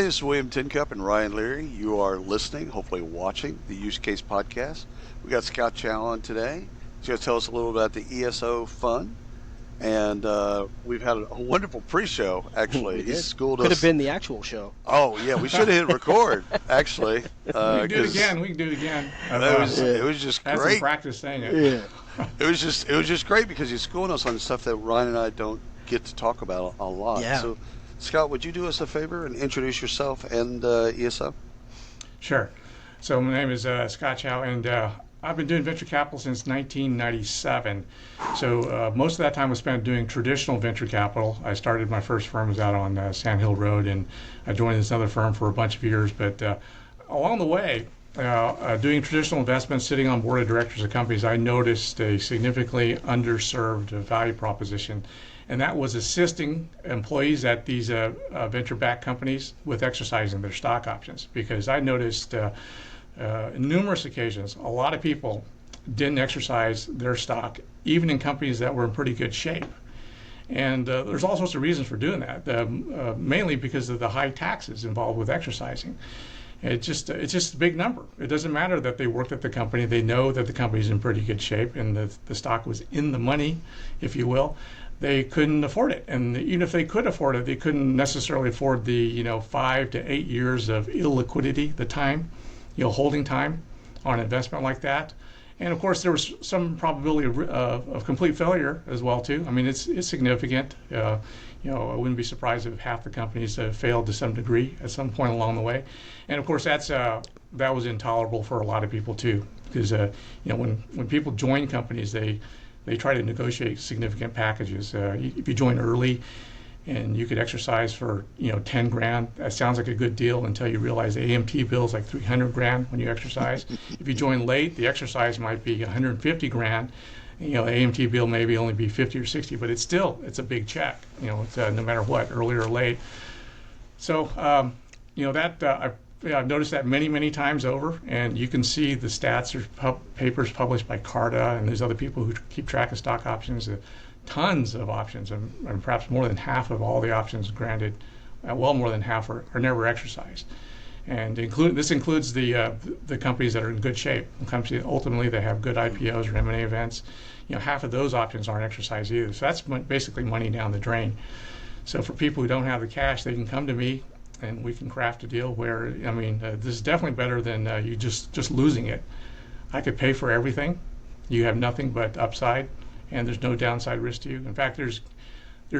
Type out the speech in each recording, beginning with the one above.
this is William Tincup and Ryan Leary. You are listening, hopefully watching, the Use Case Podcast. We got Scott Chou on today. He's going to tell us a little about the ESO Fund. And we've had a wonderful pre-show, actually. He schooled us. Could have been the actual show. Oh, yeah, we should have hit record, actually. We can do it again. It was just I had great. some practice saying it. Yeah. It was just great because he's schooling us on stuff that Ryan and I don't get to talk about a lot. Yeah. So, Scott, would you do us a favor and introduce yourself and ESO? Sure. So my name is Scott Chou, and I've been doing venture capital since 1997. So most of that time was spent doing traditional venture capital. I started my first firm was out on Sand Hill Road, and I joined this other firm for a bunch of years. But along the way, doing traditional investments, sitting on board of directors of companies, I noticed a significantly underserved value proposition, and that was assisting employees at these venture-backed companies with exercising their stock options. Because I noticed numerous occasions, a lot of people didn't exercise their stock, even in companies that were in pretty good shape. And there's all sorts of reasons for doing that, mainly because of the high taxes involved with exercising. It's just a big number. It doesn't matter that they worked at the company. They know that the company's in pretty good shape and the stock was in the money, if you will. They couldn't afford it. And even if they could afford it, they couldn't necessarily afford the 5 to 8 years of illiquidity, the time, holding time on an investment like that. And of course, there was some probability of complete failure as well too. I mean, it's significant. I wouldn't be surprised if half the companies failed to some degree at some point along the way. And of course, that was intolerable for a lot of people too, because when people join companies, they try to negotiate significant packages. If you join early, and you could exercise for 10 grand. That sounds like a good deal until you realize the AMT bill is like 300 grand when you exercise. If you join late, the exercise might be 150 grand. The AMT bill maybe only be 50 or 60, but it's a big check. It's, no matter what, early or late. So I've noticed that many times over, and you can see the stats. There's papers published by Carta and there's other people who keep track of stock options. Tons of options, and perhaps more than half of all the options granted, well more than half are never exercised. And this includes the companies that are in good shape, the companies that ultimately they have good IPOs or M&A events. Half of those options aren't exercised either. So that's basically money down the drain. So for people who don't have the cash, they can come to me, and we can craft a deal where, this is definitely better than you just losing it. I could pay for everything. You have nothing but upside, and there's no downside risk to you. In fact, there's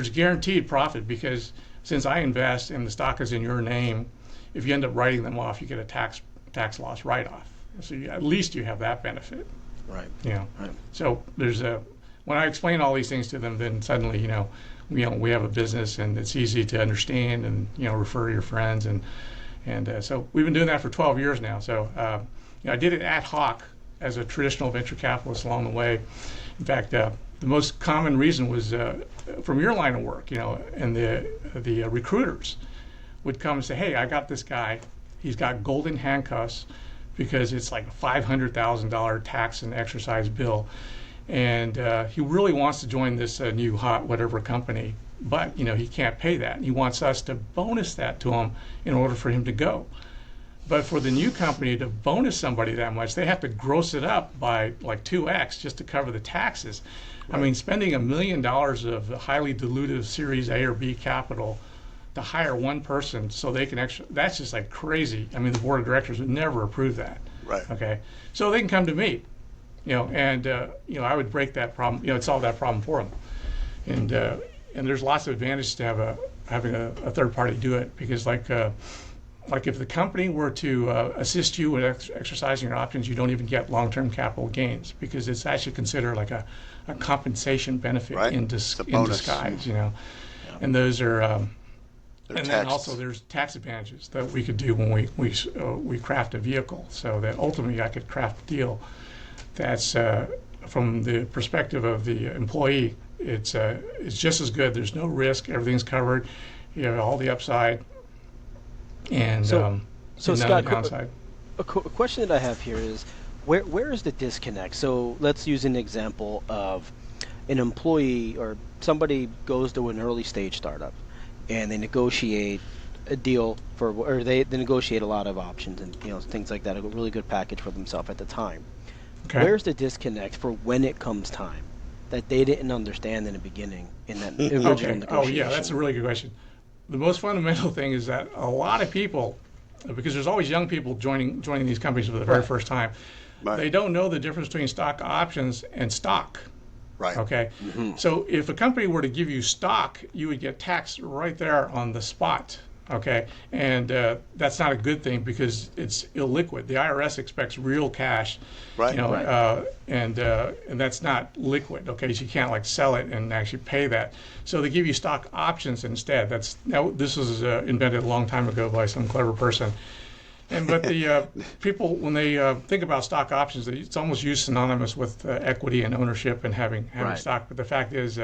guaranteed profit, because since I invest and the stock is in your name, if you end up writing them off, you get a tax loss write-off. So at least you have that benefit. Right. Right. So when I explain all these things to them, then suddenly we have a business, and it's easy to understand, and refer your friends, and so we've been doing that for 12 years now. So I did it ad hoc as a traditional venture capitalist along the way. In fact, the most common reason was from your line of work, and the recruiters would come and say, hey, I got this guy. He's got golden handcuffs because it's like a $500,000 tax and exercise bill. And he really wants to join this new hot whatever company, but he can't pay that. He wants us to bonus that to him in order for him to go. But for the new company to bonus somebody that much, they have to gross it up by like 2x just to cover the taxes. Right. Spending $1 million of highly dilutive Series A or B capital to hire one person so they can that's just like crazy. The board of directors would never approve that. Right. Okay. So they can come to me, and I would break that problem, solve that problem for them. And there's lots of advantages to having a third party do it, because like if the company were to assist you with exercising your options, you don't even get long-term capital gains, because it's actually considered like a compensation benefit, right. in disguise, Yeah. And those are, and taxed. then also there's tax advantages that we could do when we craft a vehicle, so that ultimately I could craft a deal that's from the perspective of the employee, it's just as good. There's no risk. Everything's covered. You have all the upside. And so Scott, downside. A question that I have here is, where is the disconnect? So let's use an example of an employee or somebody goes to an early stage startup, and they negotiate a deal for, or they negotiate a lot of options and things like that, a really good package for themselves at the time. Okay. Where's the disconnect for when it comes time that they didn't understand in the beginning in that original Okay. Oh, yeah, that's a negotiation? really good question. The most fundamental thing is that a lot of people, because there's always young people joining these companies for the very Right. first time, Right. they don't know the difference between stock options and stock. Right. Okay. So if a company were to give you stock, you would get taxed right there on the spot. Okay. And that's not a good thing because it's illiquid. The IRS expects real cash, Right. Right. and that's not liquid. Okay. So you can't like sell it and actually pay that. So they give you stock options instead. This was invented a long time ago by some clever person. But the people, when they think about stock options, it's almost used synonymous with equity and ownership and having Right. stock. But the fact is,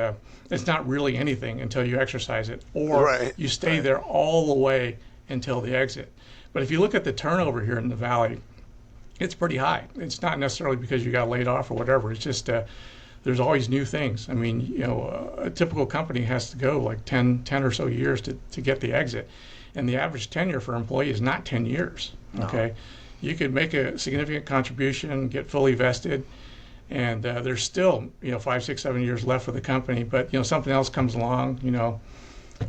it's not really anything until you exercise it, or Right. you stay Right. there all the way until the exit. But if you look at the turnover here in the valley, it's pretty high. It's not necessarily because you got laid off or whatever. It's just there's always new things. I mean, a typical company has to go like 10 or so years to get the exit. And the average tenure for an employee is not 10 years. Okay, you could make a significant contribution, get fully vested, and there's still 5, 6, 7 years left for the company. But something else comes along,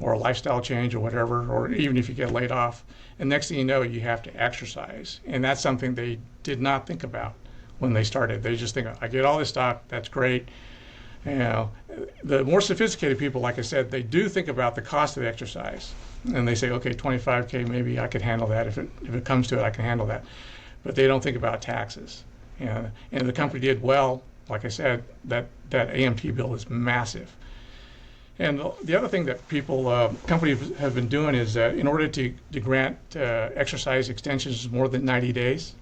or a lifestyle change or whatever, or even if you get laid off, and next thing you know, you have to exercise, and that's something they did not think about when they started. They just think, I get all this stock, that's great. The more sophisticated people, like I said, they do think about the cost of the exercise. And they say, okay, 25K, maybe I could handle that. If it comes to it, I can handle that. But they don't think about taxes. And the company did well. Like I said, that AMT bill is massive. And the other thing that companies have been doing is in order to grant exercise extensions more than 90 days,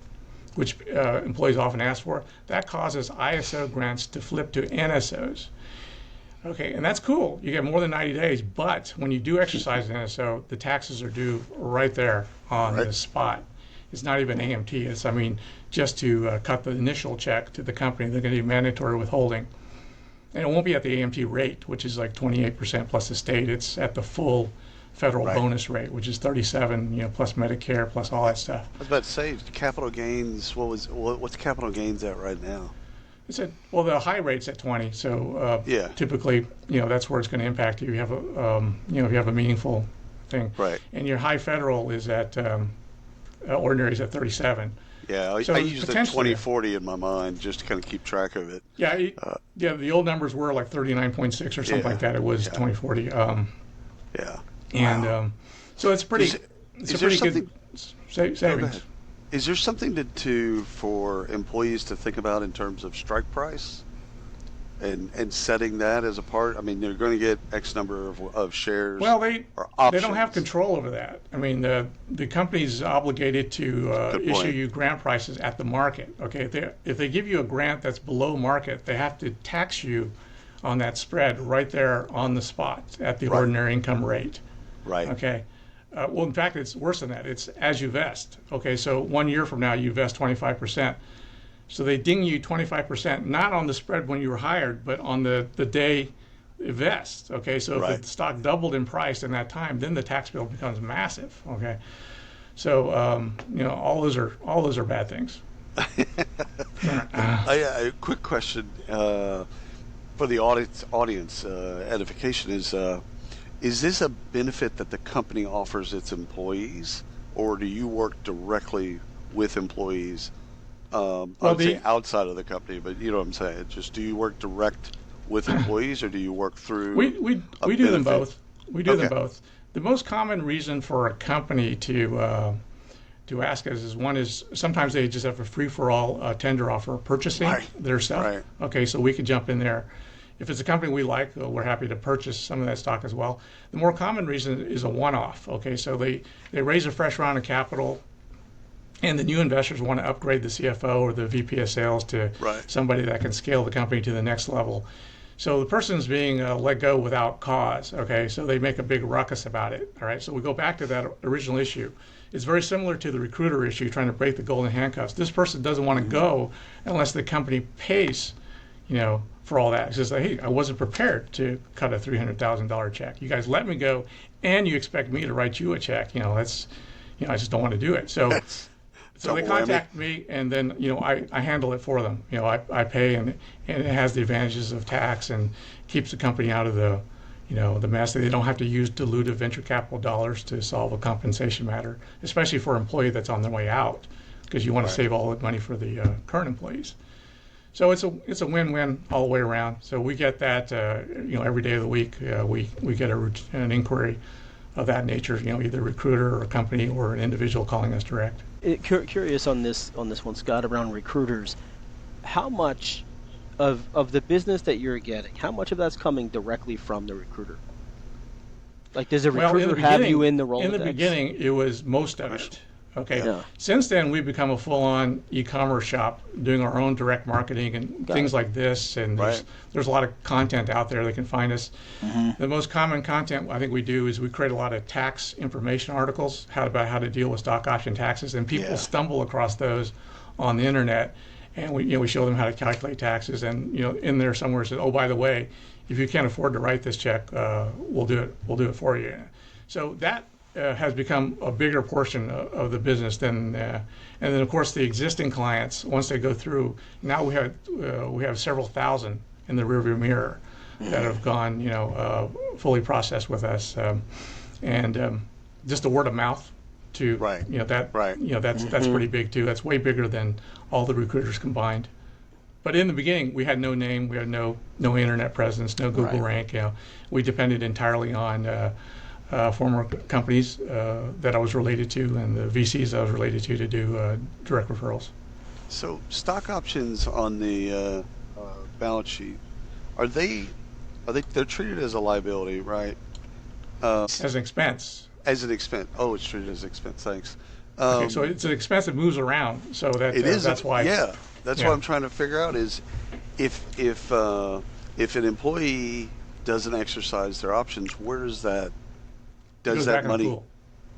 which employees often ask for, that causes ISO grants to flip to NSOs. Okay, and that's cool. You get more than 90 days, but when you do exercise an NSO, the taxes are due right there on the spot. It's not even AMT. Just to cut the initial check to the company, they're going to do mandatory withholding. And it won't be at the AMT rate, which is like 28% plus the state. It's at the full federal bonus rate, which is 37, plus Medicare, plus all that stuff. I was about to say capital gains. What's capital gains at right now? The high rate's at 20, so typically, that's where it's going to impact you. You have if you have a meaningful thing, right? And your high federal is at ordinary is at 37. Yeah, I use the 2040 in my mind just to kind of keep track of it. Yeah, the old numbers were like 39.6 or something like that. It was 2040. Yeah, and so it's pretty. It's a pretty good savings. Is there something for employees to think about in terms of strike price and setting that as a part? I mean, they're going to get X number of shares. Well, they options. don't have control over that. I mean, the company's obligated to issue you grant prices at the market. Okay, if they give you a grant that's below market, they have to tax you on that spread right there on the spot at the ordinary income rate. Right. Okay. In fact, it's worse than that. It's as you vest. Okay, so 1 year from now, you vest 25%. So they ding you 25%, not on the spread when you were hired, but on the day it vests. Okay, so if the stock doubled in price in that time, then the tax bill becomes massive. Okay, so all those are bad things. A quick question for the audience edification is this a benefit that the company offers its employees, or do you work directly with employees? I would say outside of the company, but you know what I'm saying. Just do you work direct with employees, or do you work through? We do them both. We do them both. The most common reason for a company to ask us is sometimes they just have a free-for-all tender offer purchasing their stuff. Right. Okay, so we could jump in there. If it's a company we like, we're happy to purchase some of that stock as well. The more common reason is a one-off. Okay, so they raise a fresh round of capital, and the new investors want to upgrade the CFO or the VP of sales to somebody that can scale the company to the next level. So the person's being let go without cause. Okay, so they make a big ruckus about it. All right, so we go back to that original issue. It's very similar to the recruiter issue, trying to break the golden handcuffs. This person doesn't want to go unless the company pays, for all that. It says, hey, I wasn't prepared to cut a $300,000 check. You guys let me go and you expect me to write you a check. That's, I just don't want to do it. So That's they double whammy. contact me, and then I handle it for them. I pay, and it has the advantages of tax and keeps the company out of the mess. They don't have to use dilutive venture capital dollars to solve a compensation matter, especially for an employee that's on their way out, because you want to Right. save all the money for the current employees. So it's a win-win all the way around. So we get that every day of the week. We get an inquiry of that nature. Either a recruiter or a company or an individual calling us direct. Curious on this one, Scott, around recruiters. How much of the business that you're getting, how much of that's coming directly from the recruiter? Like, does a recruiter have you in the Rolodex? In the beginning, it was most of it. Okay. Yeah. Since then, we've become a full-on e-commerce shop, doing our own direct marketing and things like this. And there's a lot of content out there. They can find us. The most common content I think we do is we create a lot of tax information articles about how to deal with stock option taxes, and people stumble across those on the internet. And we show them how to calculate taxes. And in there somewhere it says, oh, by the way, if you can't afford to write this check, we'll do it. We'll do it for you. So that has become a bigger portion of the business than, and then of course the existing clients, once they go through, now we have several thousand in the rearview mirror that have gone fully processed with us, and just a word of mouth to that's pretty big too. That's way bigger than all the recruiters combined. But in the beginning, we had no name, we had no internet presence, no Google rank. We depended entirely on former companies that I was related to and the VCs I was related to do direct referrals. So stock options on the balance sheet, they're treated as a liability, right? As an expense. As an expense. Oh, it's treated as an expense. Thanks. Okay, so it's an expense that moves around, so that it is. That's why. Yeah, that's what I'm trying to figure out is if an employee doesn't exercise their options, where does that money?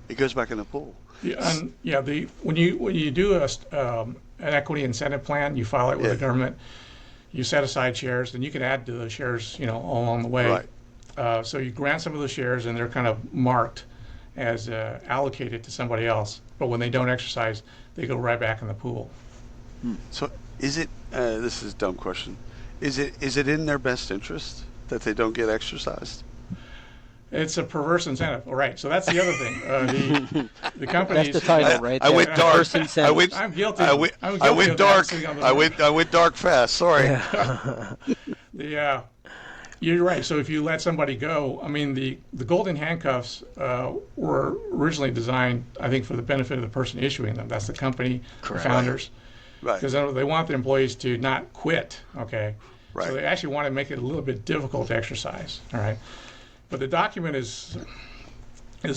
It goes back in the pool. When you do an equity incentive plan, you file it with the government. You set aside shares, and you can add to those shares, all along the way. Right. So you grant some of those shares, and they're kind of marked as allocated to somebody else. But when they don't exercise, they go right back in the pool. So is it? This is a dumb question. Is it in their best interest that they don't get exercised? It's a perverse incentive. All right, so that's the other thing. The companies. That's the title, right? I went dark. I'm guilty. I went dark. I went dark fast. Sorry. You're right. So if you let somebody go, I mean, the golden handcuffs were originally designed, I think, for the benefit of the person issuing them. That's the company, the founders. Right. Because they want the employees to not quit. Okay. Right. So they actually want to make it a little bit difficult to exercise. All right. But the document is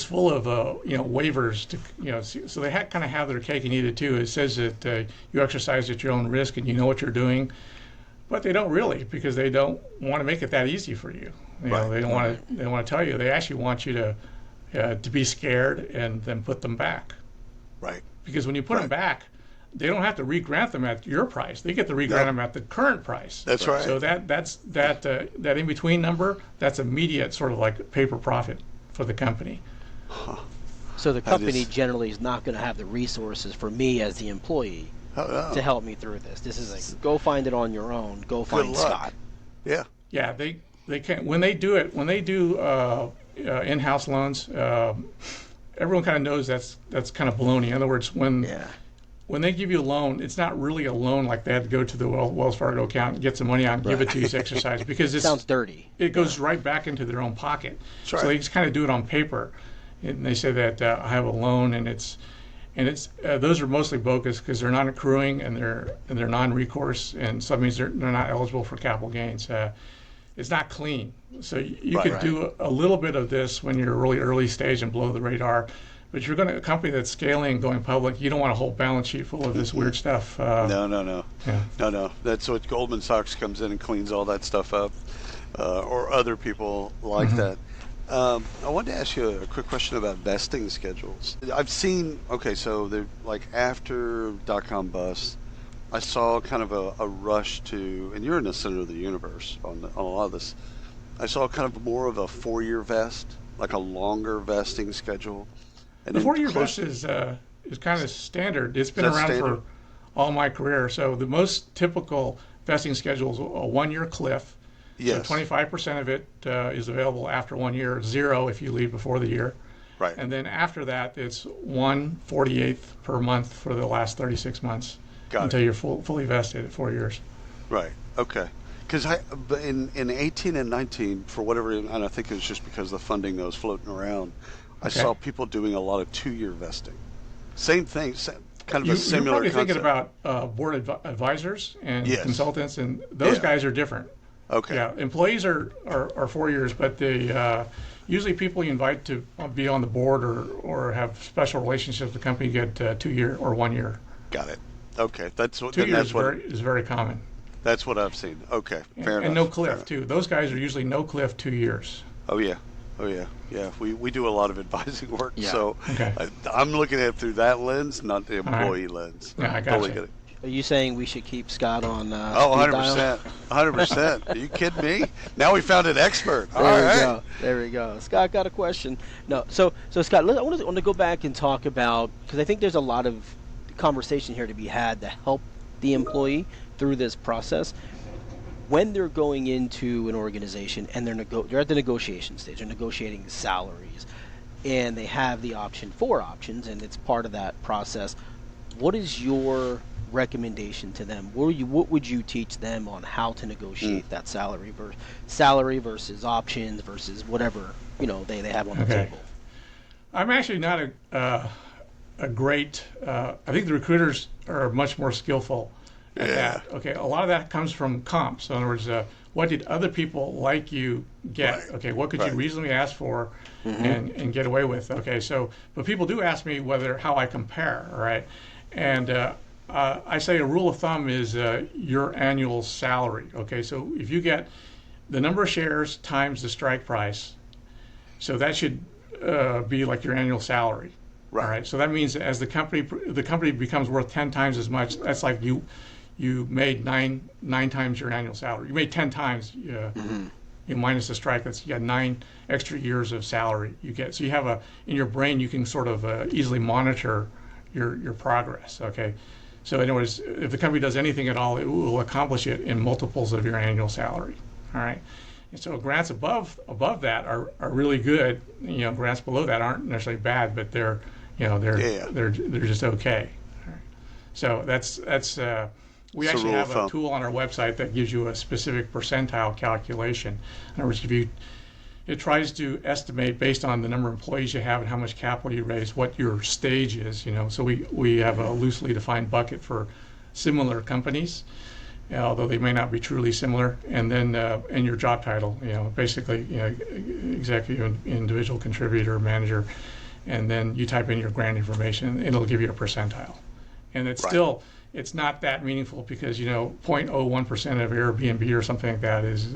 full of waivers to so they kind of have their cake and eat it too. It says that you exercise at your own risk and you know what you're doing, but they don't really, because they don't want to make it that easy for you. They don't want to. They want to tell you. They actually want you to be scared and then put them back. Right. Because when you put them back, they don't have to re-grant them at your price. They get to re-grant them at the current price. That's right. So that in-between number, that's immediate sort of like paper profit for the company. So the company generally is not going to have the resources for me as the employee to help me through this. This is like, go find it on your own. Go find Scott. Yeah. Yeah, they can when they do in-house loans. Everyone kind of knows that's kind of baloney. In other words, when they give you a loan, it's not really a loan like they had to go to the Wells Fargo account and get some money out and give it to you to exercise, because it sounds dirty. It goes right back into their own pocket. That's right. So they just kind of do it on paper, and they say that I have a loan, and it's those are mostly bogus because they're not accruing and they're non-recourse, and so that means they're not eligible for capital gains. It's not clean. So you could do a little bit of this when you're really early stage and below the radar. But you're a company that's scaling and going public, you don't want a whole balance sheet full of this weird stuff. No. Yeah. No. That's what Goldman Sachs comes in and cleans all that stuff up, or other people like that. I wanted to ask you a quick question about vesting schedules. I've seen, so they're like after .com bust, I saw kind of a rush to, and you're in the center of the universe on a lot of this, I saw kind of more of a 4-year vest like a longer vesting schedule? And The then 4-year close, vest is kind of standard. It's is been that around standard? for all my career. So the most typical vesting schedule is a 1-year cliff. So Yes. 25% of it is available after 1 year, zero if you leave before the year. Right. And then after that, it's 1/48th per month for the last 36 months Got it. until you're fully vested at 4 years. Right. Okay. Because but in 18 and 19, for whatever reason, and I think it was just because the funding that was floating around, I Okay. saw people doing a lot of 2-year vesting. Same thing, kind of a You're similar probably thinking concept. about board advisors and Yes. consultants, and those Yeah. guys are different. Okay. Yeah, employees are 4 years, but usually people you invite to be on the board or have special relationships with the company get 2 year or 1 year. Got it. Okay. That's what. Two Then years that's what. is very common, That's what I've seen. Okay. Fair and no enough. Fair cliff enough. too. Those guys are usually no cliff 2 years. Oh yeah. Oh yeah. Yeah. We do a lot of advising work, Yeah. so Okay, I'm looking at it through that lens, not the all right. employee lens. Yeah, I Totally got get you. it. Are you saying we should keep Scott on Oh, speed dial? 100%. 100%. Are you kidding me? Now we found an expert. All There we right. go. There we go. Scott got a question. No, so Scott, I want to go back and talk about, because I think there's a lot of conversation here to be had to help the employee through this process. When they're going into an organization and they're at the negotiation stage, they're negotiating salaries, and they have the option for options, and it's part of that process. What is your recommendation to them? What would you teach them on how to negotiate that salary versus options versus whatever they have on the Okay. table? I'm actually not a great. I think the recruiters are much more skillful at Yeah. that. Okay, a lot of that comes from comps. So in other words, what did other people like you get? Right. Okay, what could Right. you reasonably ask for and get away with? Okay, so but people do ask me how I compare. All right, and I say a rule of thumb is your annual salary. Okay, so if you get the number of shares times the strike price, so that should be like your annual salary. Right. All right. So that means as the company becomes worth 10 times as much. That's like you made nine times your annual salary. You made 10 times. You minus the strike. You got 9 extra years of salary you get. So you have in your brain you can sort of easily monitor your progress. Okay. So in other words, if the company does anything at all, it will accomplish it in multiples of your annual salary. All right. And so grants above that are really good. Grants below that aren't necessarily bad, but they're Yeah. they're just okay. All right. So that's we It's a actually rule of have a thumb. tool on our website that gives you a specific percentile calculation. In other words, it tries to estimate based on the number of employees you have and how much capital you raise, what your stage is. So we have a loosely defined bucket for similar companies, although they may not be truly similar, and then and your job title, basically, executive, individual contributor, manager, and then you type in your grant information, and it'll give you a percentile. And it's Right. still, it's not that meaningful because 0.01% of Airbnb or something like that is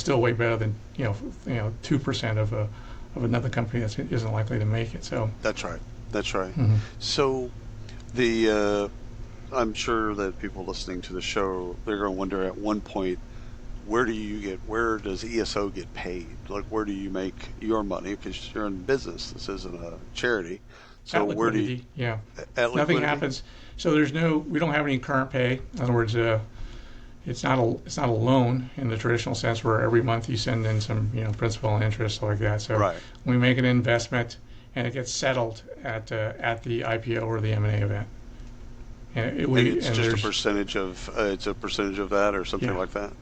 still way better than 2% of another company that isn't likely to make it. So That's right. That's right. Mhm. So I'm sure that people listening to the show, they're going to wonder at one point, where does ESO get paid? Like, where do you make your money? Because you're in business. This isn't a charity. So at where do you, Liquidity, yeah. at Nothing Liquidity? happens. So we don't have any current pay. In other words, it's not a loan in the traditional sense where every month you send in some principal and interest, stuff like that. So Right. we make an investment and it gets settled at the IPO or the M&A event. And And it's just a there's- percentage of that or something Yeah. like that.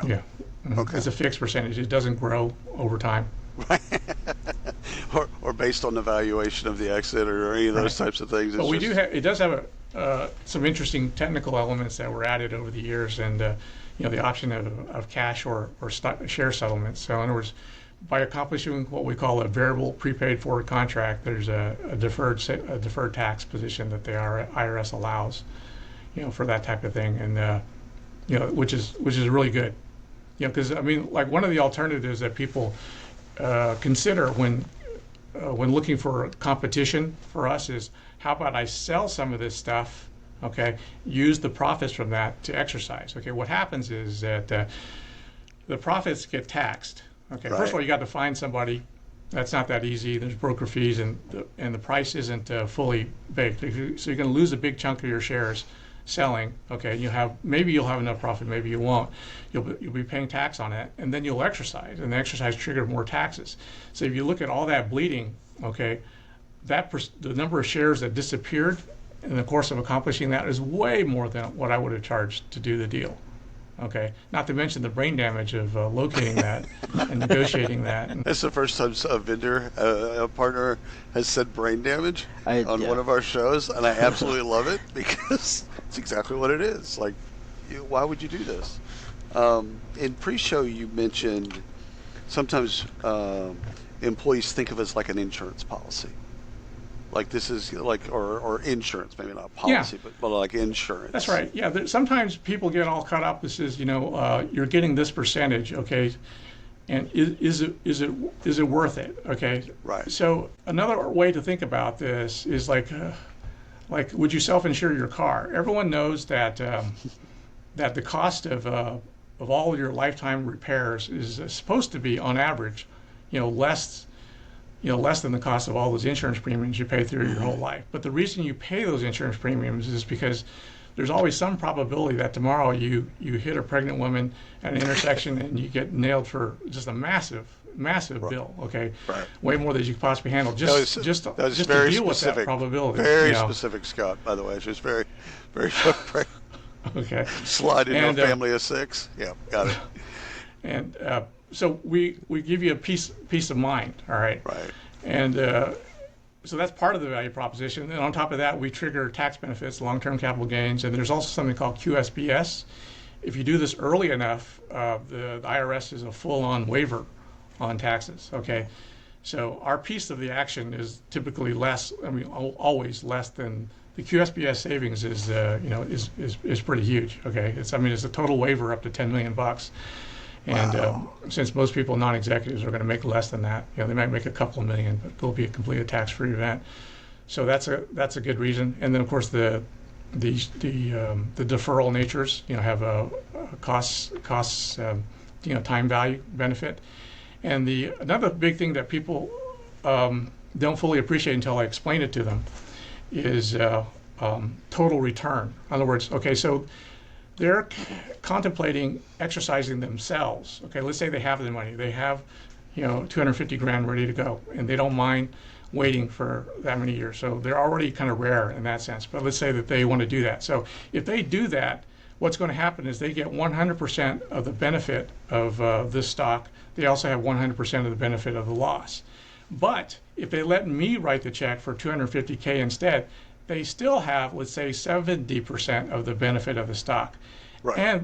Yeah. Mhm. Okay. It's a fixed percentage. It doesn't grow over time. or based on the valuation of the exit or any of those Right. types of things. But It's it does have some interesting technical elements that were added over the years, and the option of cash or share settlements. So in other words, by accomplishing what we call a variable prepaid forward contract, there's a deferred tax position that the IRS allows, for that type of thing, and which is really good, because like one of the alternatives that people consider when looking for competition for us is, how about I sell some of this stuff, okay, use the profits from that to exercise. Okay, what happens is that the profits get taxed. Okay, Right. first of all, you got to find somebody That's not that easy. There's broker fees, and the price isn't fully baked. So you're going to lose a big chunk of your shares selling. Okay, maybe you'll have enough profit, maybe you won't. You'll be paying tax on it, and then you'll exercise, and the exercise triggered more taxes. So if you look at all that bleeding, okay, the number of shares that disappeared in the course of accomplishing that is way more than what I would have charged to do the deal. Okay, not to mention the brain damage of locating that and negotiating that. That's the first time a vendor, a partner, has said brain damage on one of our shows, and I absolutely love it because it's exactly what it is. Like, why would you do this? In pre-show, you mentioned sometimes employees think of it as like an insurance policy. Like this is like, or insurance, maybe not policy, but like insurance. That's right. Yeah. Sometimes people get all caught up. This is, you're getting this percentage, okay, and is it worth it? Okay. Right. So another way to think about this is like would you self-insure your car? Everyone knows that that the cost of all your lifetime repairs is supposed to be on average, less than the cost of all those insurance premiums you pay through your whole life. But the reason you pay those insurance premiums is because there's always some probability that tomorrow you hit a pregnant woman at an intersection and you get nailed for just a massive bill. Okay, right. Way more than you could possibly handle. Just to deal specific, with that probability. Very specific, Scott. By the way, it's just very, very short. Okay. Slide into a family of 6. Yeah, got it. And so we give you a peace of mind, all right? Right. And so that's part of the value proposition. And on top of that, we trigger tax benefits, long-term capital gains, and there's also something called QSBS. If you do this early enough, the IRS is a full-on waiver on taxes, okay? So our piece of the action is typically less, always less than the QSBS savings is pretty huge, okay? It's a total waiver up to $10 million. And since most people, non-executives, are going to make less than that, they might make a couple of million, but it'll be a completely tax-free event. So that's a good reason. And then of course the deferral natures, have a costs, time value benefit. And another big thing that people don't fully appreciate until I explain it to them is total return. In other words, okay, so they're contemplating exercising themselves. Okay, let's say they have the money. They have, 250 grand ready to go, and they don't mind waiting for that many years. So they're already kind of rare in that sense. But let's say that they want to do that. So if they do that, what's going to happen is they get 100% of the benefit of this stock. They also have 100% of the benefit of the loss. But if they let me write the check for 250K instead, they still have, let's say, 70% of the benefit of the stock. Right.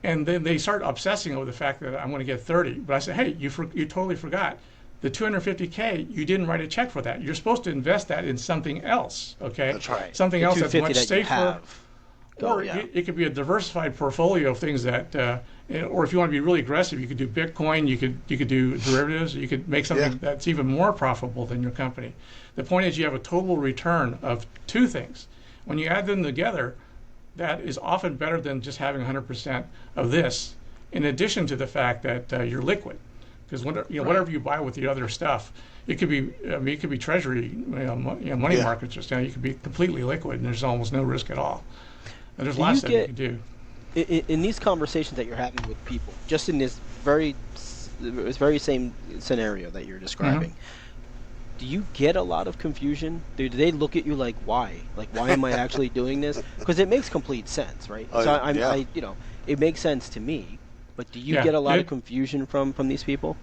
And then they start obsessing over the fact that I'm going to get 30. But I said, hey, you totally forgot. The 250K, you didn't write a check for that. You're supposed to invest that in something else, okay? That's right. Something else that's much that safer. Or it could be a diversified portfolio of things that, or if you want to be really aggressive, you could do Bitcoin, you could do derivatives, you could make something that's even more profitable than your company. The point is you have a total return of two things. When you add them together, that is often better than just having 100% of this, in addition to the fact that you're liquid. Because whatever you buy with the other stuff, it could be treasury, money markets, just you could be completely liquid, and there's almost no risk at all. And there's lots that you can do. In these conversations that you're having with people, just in this very same scenario that you're describing, do you get a lot of confusion? Do they look at you like, why? Like, why am I actually doing this? Because it makes complete sense, right? It makes sense to me. But do you get a lot of confusion from these people?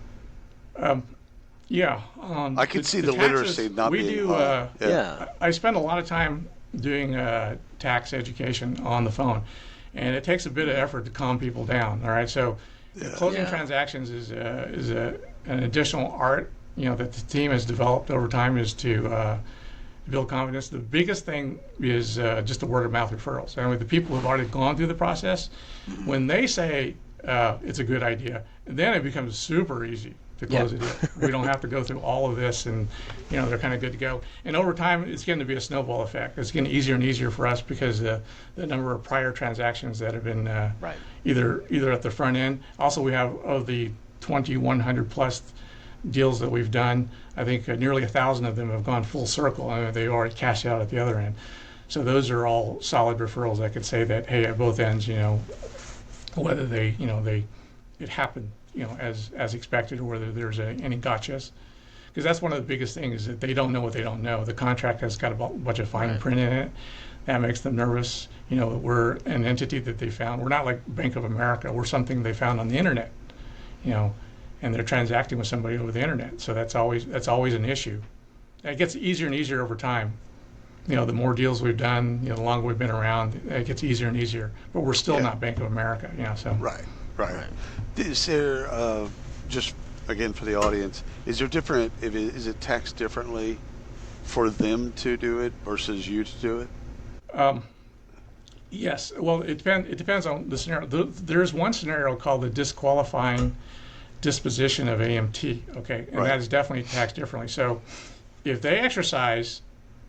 I could see the literacy not being high. I spend a lot of time doing tax education on the phone, and it takes a bit of effort to calm people down. All right, so closing transactions is an additional art that the team has developed over time, is to build confidence. The biggest thing is just the word of mouth referrals. Anyway, the people who've already gone through the process, when they say it's a good idea, then it becomes super easy to close a deal. We don't have to go through all of this, and they're kind of good to go. And over time, it's going to be a snowball effect. It's getting easier and easier for us because the number of prior transactions that have been either at the front end. Also, we have of the 2,100 plus deals that we've done, I think nearly 1,000 of them have gone full circle. I mean, they already cashed out at the other end. So those are all solid referrals. I could say that, hey, at both ends, whether it happened, as expected, or whether there's any gotchas. Because that's one of the biggest things, is that they don't know what they don't know. The contract has got a bunch of fine print in it. That makes them nervous. We're an entity that they found. We're not like Bank of America. We're something they found on the internet, and they're transacting with somebody over the internet. So that's always an issue. It gets easier and easier over time. The more deals we've done, the longer we've been around, it gets easier and easier. But we're still not Bank of America, So Right. Is there just again for the audience? Is there different? Is it taxed differently for them to do it versus you to do it? Yes. Well, it depends on the scenario. There's one scenario called the disqualifying disposition of AMT. Okay, and that is definitely taxed differently. So if they exercise,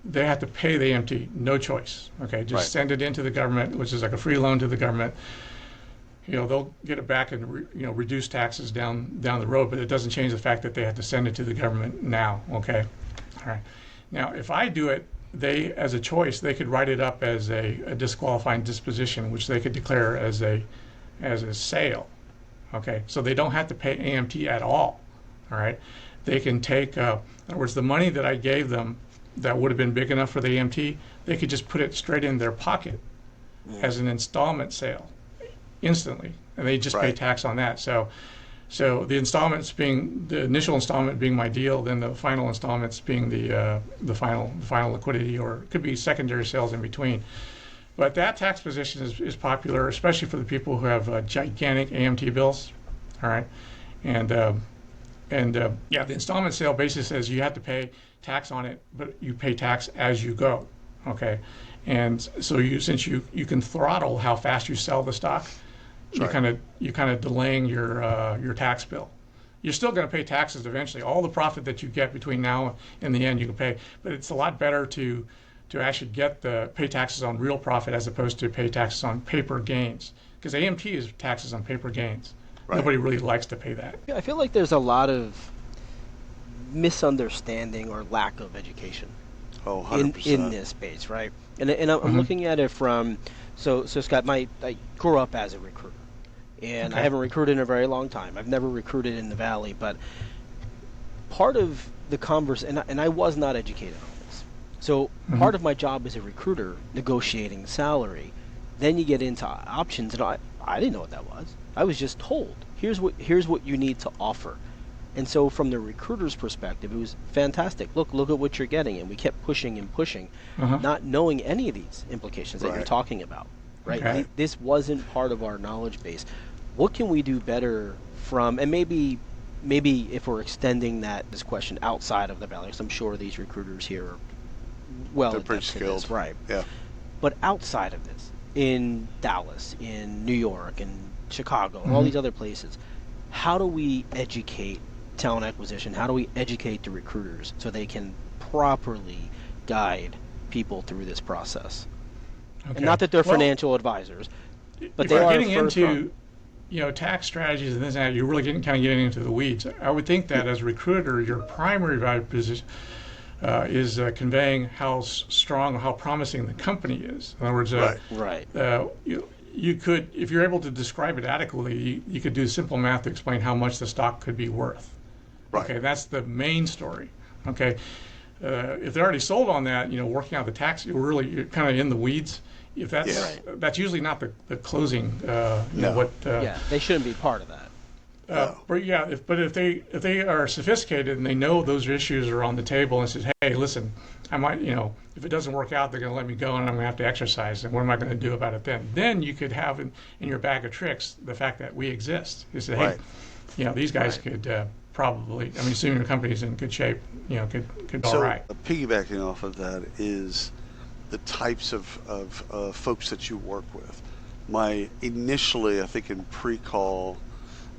they have to pay the AMT, no choice. Okay, just send it into the government, which is like a free loan to the government. They'll get it back and reduce taxes down the road, but it doesn't change the fact that they have to send it to the government now. Okay, all right. Now, if I do it, they, as a choice, they could write it up as a disqualifying disposition, which they could declare as a sale. Okay, so they don't have to pay AMT at all. All right, they can take, in other words, the money that I gave them that would have been big enough for the AMT, they could just put it straight in their pocket as an installment sale instantly, and they just pay tax on that. So the installments being the initial installment being my deal, then the final installments being the final liquidity, or it could be secondary sales in between. But that tax position is popular, especially for the people who have gigantic AMT bills. All right, and the installment sale basically says you have to pay tax on it, but you pay tax as you go. Okay, and so since you can throttle how fast you sell the stock, you're kind of delaying your tax bill. You're still going to pay taxes eventually. All the profit that you get between now and the end, you can pay. But it's a lot better to actually pay taxes on real profit as opposed to pay taxes on paper gains, because AMT is taxes on paper gains. Nobody really likes to pay that. I feel like there's a lot of misunderstanding or lack of education in this space, right? And I'm looking at it from so Scott, I grew up as a recruiter, and I haven't recruited in a very long time. I've never recruited in the Valley, but part of the and I was not educated on this. So part of my job as a recruiter, negotiating salary, then you get into options, and I didn't know what that was. I was just told, here's what you need to offer. And so from the recruiter's perspective, it was fantastic. Look at what you're getting. And we kept pushing and pushing, not knowing any of these implications that you're talking about, right? Okay. This wasn't part of our knowledge base. What can we do better and maybe if we're extending this question outside of the Valley, because I'm sure these recruiters here are they're pretty skilled. This, right? Yeah. But outside of this, in Dallas, in New York, in Chicago, all these other places, how do we educate talent acquisition? How do we educate the recruiters so they can properly guide people through this process? Okay. And not that they're financial advisors, but they are getting into tax strategies and this and that. You're really getting into the weeds. I would think that as a recruiter, your primary value position is conveying how strong or how promising the company is. In other words, you could, if you're able to describe it adequately, you could do simple math to explain how much the stock could be worth. Right. Okay, that's the main story. Okay, if they're already sold on that, working out the tax, you're kind of in the weeds. If that's usually not the closing. They shouldn't be part of that. But if they are sophisticated and they know those issues are on the table and says, hey, listen, I might, if it doesn't work out, they're going to let me go and I'm going to have to exercise. And what am I going to do about it then? Then you could have in your bag of tricks the fact that we exist. You say, hey, these guys could probably, assuming your company's in good shape, could all right. Piggybacking off of that is the types of folks that you work with. Initially, I think in pre-show,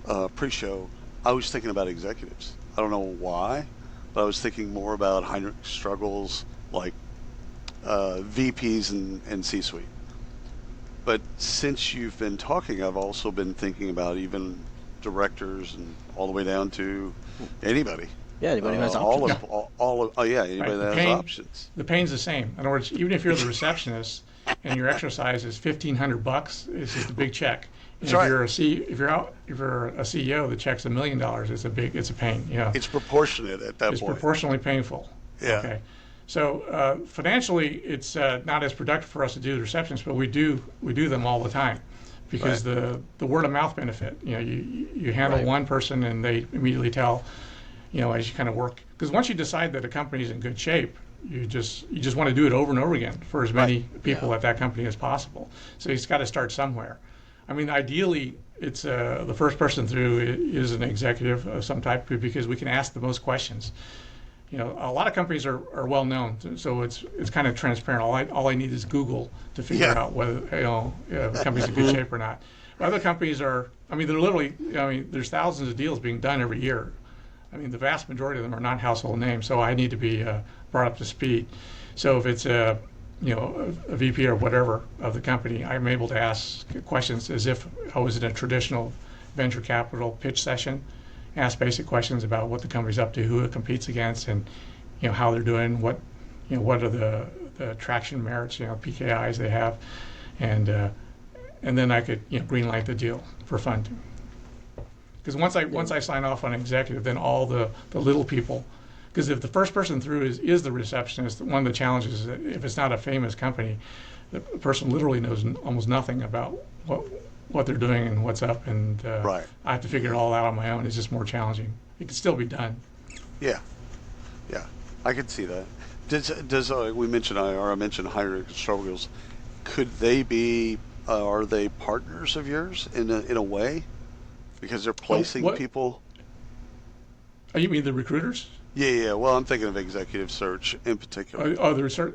I was thinking about executives. I don't know why, but I was thinking more about Heinrich struggles like VPs and C-suite. But since you've been talking, I've also been thinking about even directors and all the way down to anybody. Yeah, anybody who has All options. Yeah, of all of oh yeah, right. anybody that has options. The pain's the same. In other words, even if you're the receptionist and your exercise is $1,500, it's just a big check. And That's right. if you're a CEO, the check's $1 million. It's a pain. It's proportionate at that It's point. proportionally painful. Yeah. Okay. So financially, it's not as productive for us to do the receptions, but we do them all the time because the word of mouth benefit. You handle one person and they immediately tell. As you kind of work, because once you decide that a company is in good shape, you just want to do it over and over again for as many people at that company as possible. So it's got to start somewhere. I mean, ideally, it's the first person through is an executive of some type because we can ask the most questions. A lot of companies are well known, so it's kind of transparent. All I need is Google to figure out whether the company's in good shape or not. But other companies are, I mean, they're literally, there's thousands of deals being done every year. I mean, the vast majority of them are not household names, so I need to be brought up to speed. So if it's a VP or whatever of the company, I'm able to ask questions as if I was in a traditional venture capital pitch session, ask basic questions about what the company's up to, who it competes against, and how they're doing, what are the traction merits, PKIs they have, and then I could green light the deal for funding. Because once I sign off on executive, then all the little people, because if the first person through is the receptionist, one of the challenges is that if it's not a famous company, the person literally knows almost nothing about what they're doing and what's up, and I have to figure it all out on my own. It's just more challenging. It can still be done. Yeah, I could see that. Does we mentioned I mentioned hiring struggles? Could they be? Are they partners of yours in a way? Because they're placing people. Oh, you mean the recruiters? Yeah. Well, I'm thinking of executive search in particular. The research.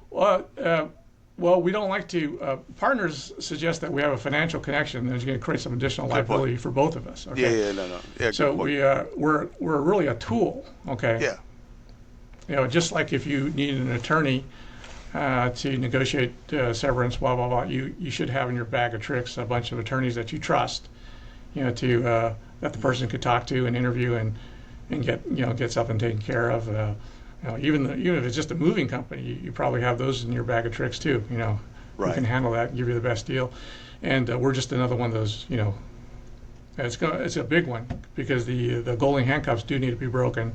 Well, we don't like to. Partners suggest that we have a financial connection that's going to create some additional liability for both of us. Okay? Yeah, no. Yeah, so we're really a tool. Okay. Yeah. Just like if you need an attorney to negotiate severance, blah blah blah, you should have in your bag of tricks a bunch of attorneys that you trust. That the person could talk to and interview and get something taken care of. Even if it's just a moving company, you probably have those in your bag of tricks too. Who can handle that and give you the best deal. And we're just another one of those. It's a big one because the golden handcuffs do need to be broken.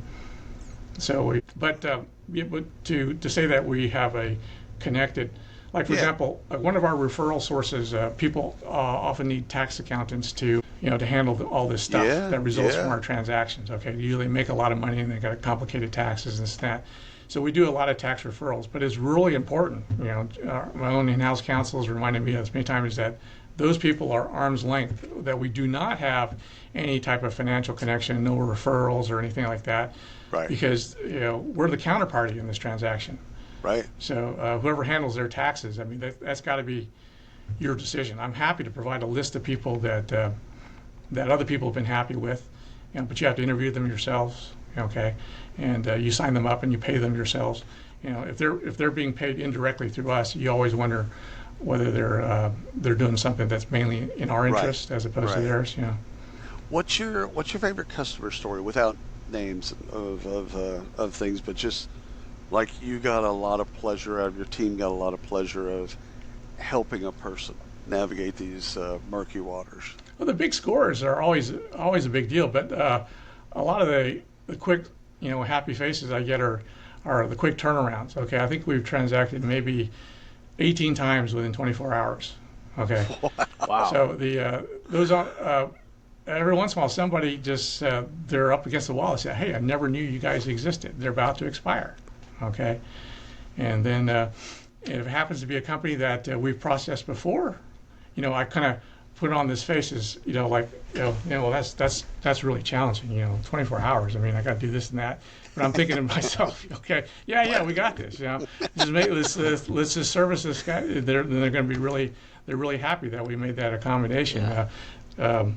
So but to say that we have a connected. Like, for example, one of our referral sources, people often need tax accountants to handle all this stuff that results from our transactions. Okay, usually make a lot of money and they got complicated taxes and that. So we do a lot of tax referrals, but it's really important. My own in-house counsel has reminded me as many times that those people are arm's length, that we do not have any type of financial connection, no referrals or anything like that, because we're the counterparty in this transaction. Right. So whoever handles their taxes, I mean, that's got to be your decision. I'm happy to provide a list of people that other people have been happy with, but you have to interview them yourselves, okay? And you sign them up and you pay them yourselves. If they're being paid indirectly through us, you always wonder whether they're doing something that's mainly in our interest as opposed to theirs. What's your favorite customer story, without names of things, but just like you got a lot of pleasure out of your team, got a lot of pleasure of helping a person navigate these murky waters? Well, the big scores are always a big deal, but a lot of the quick, happy faces I get are the quick turnarounds. Okay, I think we've transacted maybe 18 times within 24 hours. Okay. Wow. So those are every once in a while somebody just they're up against the wall and say, "Hey, I never knew you guys existed. They're about to expire." Okay, and then if it happens to be a company that we've processed before, I kind of put on this face as well, that's really challenging. 24 hours. I mean, I got to do this and that. But I'm thinking to myself, okay, yeah, we got this. Let's just service this guy. They're going to be really happy that we made that accommodation. I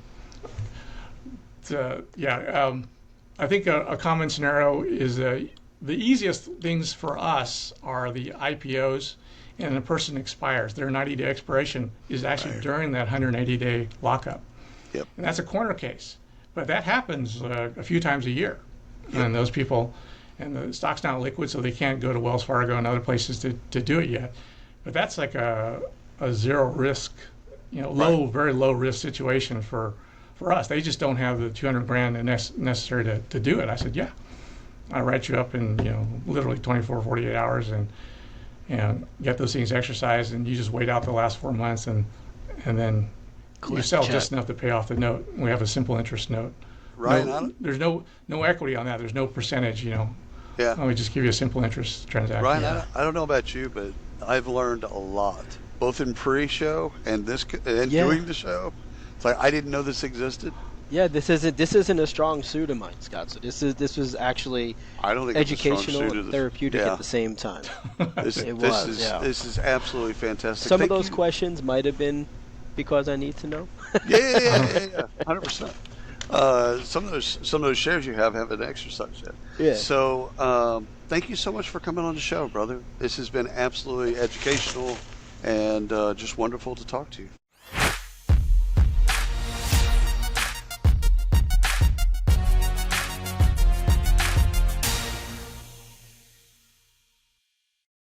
think a common scenario is the easiest things for us are the IPOs, and the person expires. Their 90-day expiration is actually during that 180-day lockup. Yep. And that's a corner case. But that happens a few times a year. Yep. And those people, and the stock's not liquid, so they can't go to Wells Fargo and other places to do it yet. But that's like a zero risk, very low risk situation for us. They just don't have the 200 grand necessary to do it. I said, yeah, I write you up in literally 24, 48 hours and get those things exercised, and you just wait out the last 4 months and then you sell just enough to pay off the note. We have a simple interest note. Ryan, there's no equity on that. There's no percentage. yeah. We just give you a simple interest transaction. Ryan, I don't know about you, but I've learned a lot, both in pre-show and doing the show. It's like I didn't know this existed. Yeah, this isn't a strong suit of mine, Scott. So this was actually I don't think educational it's and therapeutic at the same time. This is absolutely fantastic. Some of those questions might have been because I need to know. Yeah, 100%. Some of those shares you haven't exercised yet. Yeah. So thank you so much for coming on the show, brother. This has been absolutely educational and just wonderful to talk to you.